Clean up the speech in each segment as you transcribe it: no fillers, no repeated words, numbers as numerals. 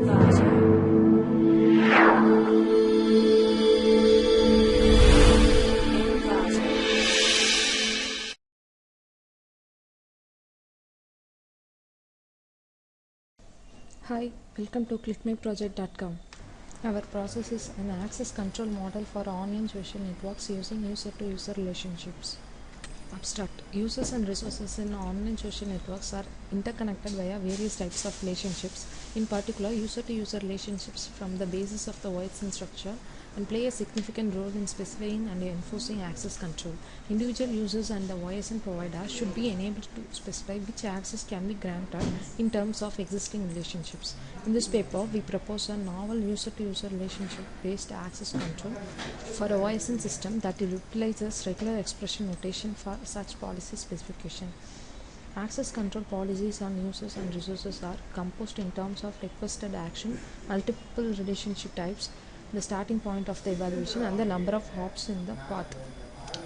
Hi, welcome to ClickMyProject.com. Our process is an access control model for online social networks using user-to-user relationships. Abstract. Users and resources in online social networks are interconnected via various types of relationships. In particular, user-to-user relationships form the basis of the OSN structure and play a significant role in specifying and enforcing access control. Individual users and the OSN provider should be enabled to specify which access can be granted in terms of existing relationships. In this paper, we propose a novel user-to-user relationship-based access control for a OSN system that utilizes regular expression notation for such policy specification. Access control policies on users and resources are composed in terms of requested action, multiple relationship types, the starting point of the evaluation, and the number of hops in the path.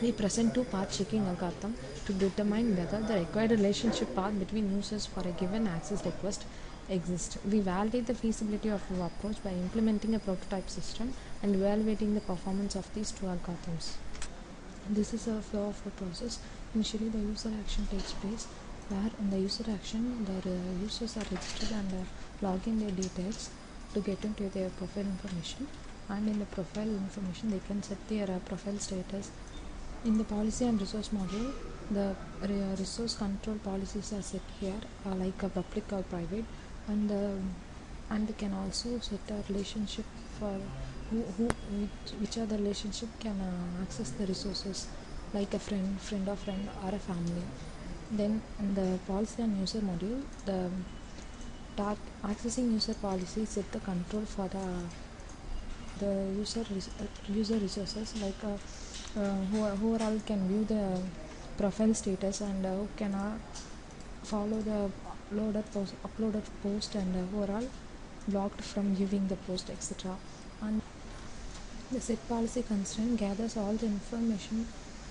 We present two path checking algorithm to determine whether the required relationship path between users for a given access request exists. We validate the feasibility of our approach by implementing a prototype system and evaluating the performance of these two algorithms. This is a flow of a process. Initially, the user action takes place, where in the user action, the users are registered and log in their details to get into their profile information. And in the profile information, they can set their profile status. In the policy and resource module, the resource control policies are set here, like a public or private, and they can also set a relationship for which other relationship can access the resources, like a friend of friend, or a family. Then in the policy and user module, the accessing user policy set the control for the user resources, like who all can view the profile status, and who cannot follow the uploaded post, and who are all blocked from viewing the post, etc. And the set policy constraint gathers all the information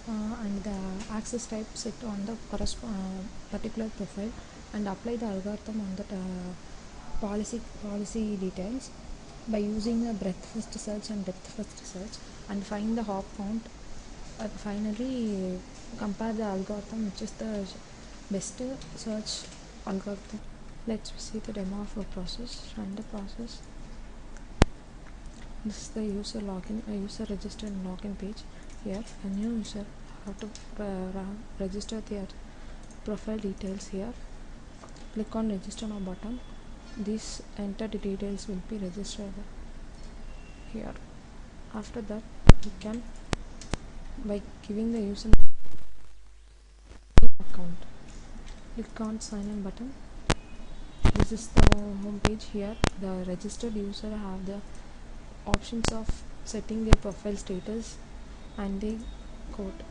and the access type set on the particular profile, and apply the algorithm on the policy details by using a breadth first search and depth first search, and find the hop count, and finally compare the algorithm which is the best search algorithm. Let's see the demo of a process. Run the process. This is the user login, user registered login page. Here a new user have to register their profile details. Here click on register now button. These entered details will be registered here. After that, you can, by giving the user account, click on sign in button. This is the home page. Here the registered user have the options of setting their profile status and the code.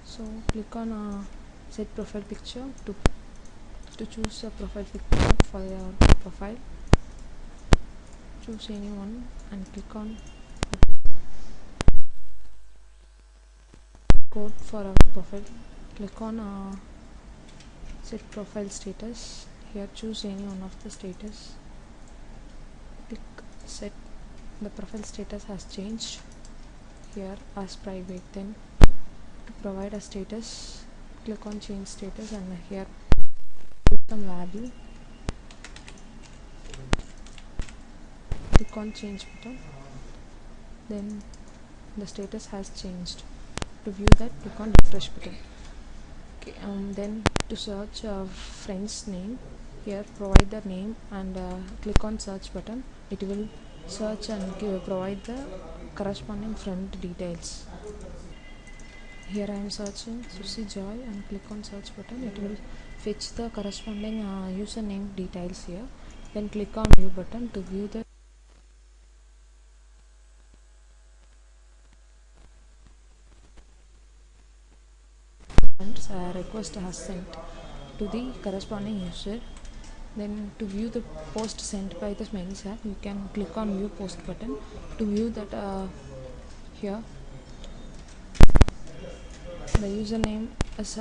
So click on set profile picture to choose a profile picture for your profile. Choose any one and click on code for our profile. Click on set profile status. Here choose any one of the status. Click set. The profile status has changed here as private. Then to provide a status, click on change status, and here some value. Click on change button. Then the status has changed. To view that, click on refresh button. Okay, then to search a friend's name, here provide the name and click on search button. It will search and provide the corresponding friend details. Here I am searching Susie Joy and click on search button. It will fetch the corresponding username details here. Then click on view button to view the request has sent to the corresponding user. Then to view the post sent by the mails app, you can click on view post button to view that. Here the username is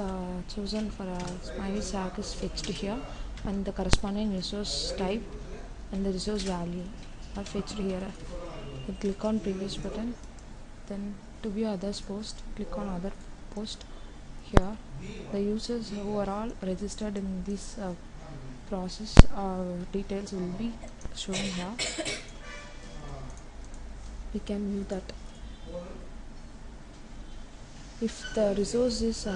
chosen for a smiley tag is fetched here. and the corresponding resource type and the resource value are fetched here. You click on previous button, then to view others post, click on other post. Here the users who are all registered in this process details will be shown here. We can view that. If the resource is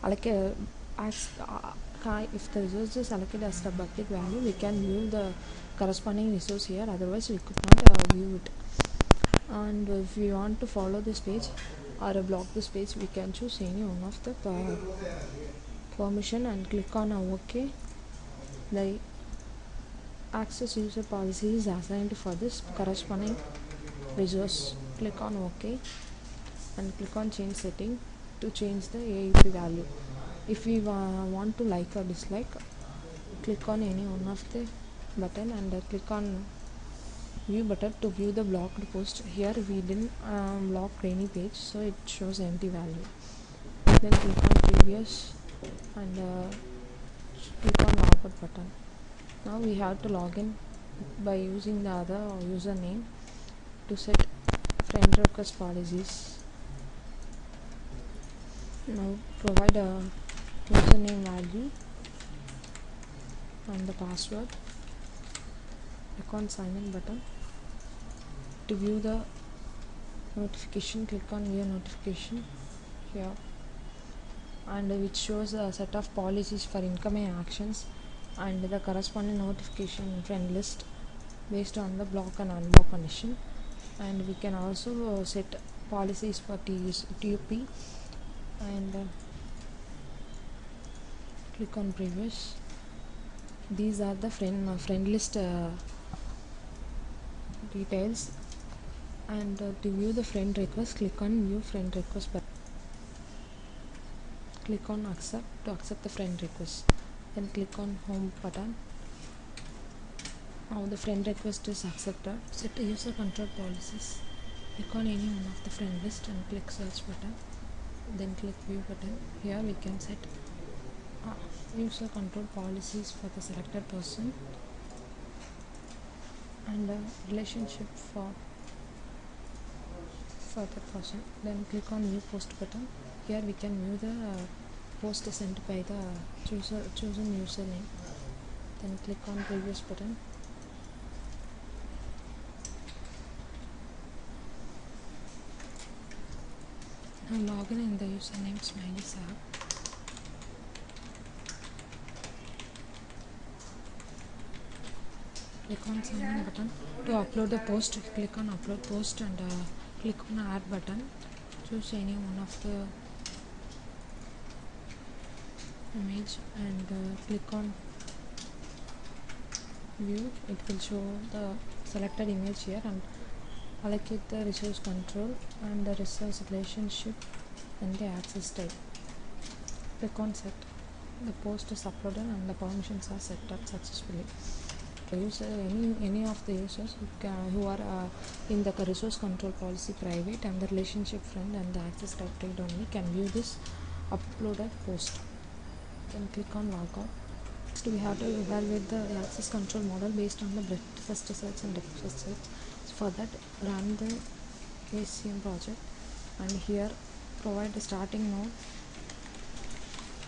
allocated if the resource is allocated as the public value, we can view the corresponding resource here, otherwise we could not view it. And if we want to follow this page or block this page, we can choose any one of the permission and click on OK. The access user policy is assigned for this corresponding resource. Click on OK and click on change setting to change the AEP value. If we want to like or dislike, click on any one of the button and click on view button to view the blocked post. Here we didn't block any page, so it shows empty value. Then click on previous and click on logout button. Now we have to log in by using the other username to set friend request policies. Now provide a username value and the password. Click on sign in button. To view the notification, click on view notification here, and which shows a set of policies for incoming actions and the corresponding notification friend list based on the block and unblock condition. And we can also set policies for TUP and click on previous. These are the friend list details. And to view the friend request, click on view friend request button. Click on accept to accept the friend request, then click on home button. Now the friend request is accepted. Set user control policies. Click on any one of the friend list and click search button, then click view button. Here we can set user control policies for the selected person and relationship for the person. Then click on view post button. Here we can view the post sent by the chosen username. Then click on previous button. Now log in the username Smiley app. Click on sign in button. To upload the post, click on upload post and click on add button. Choose any one of the image and click on view. It will show the selected image here and allocate the resource control and the resource relationship and the access type. Click on set. The post is uploaded and the permissions are set up successfully. Any of the users who are in the resource control policy private and the relationship friend and the access type read only can view this uploaded post. Then click on logout. Next we have to evaluate the access control model based on the breadth-first search and depth-first search. So for that, run the ACM project and here provide the starting node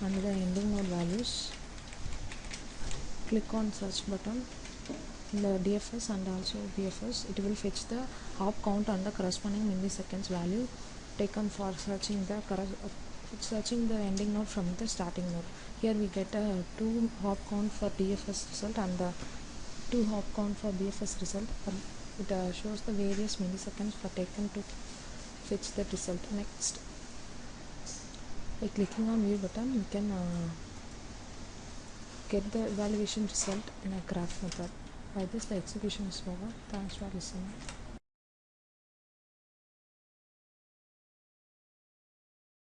and the ending node values. Click on search button in the DFS and also BFS. It will fetch the hop count and the corresponding milliseconds value taken for searching the ending node from the starting node. Here we get a 2 hop count for DFS result and the 2 hop count for BFS result. It shows the various milliseconds for taken to fetch the result. Next, by clicking on view button, we can get the evaluation result in a graph method. By this, the execution is over. Thanks for listening.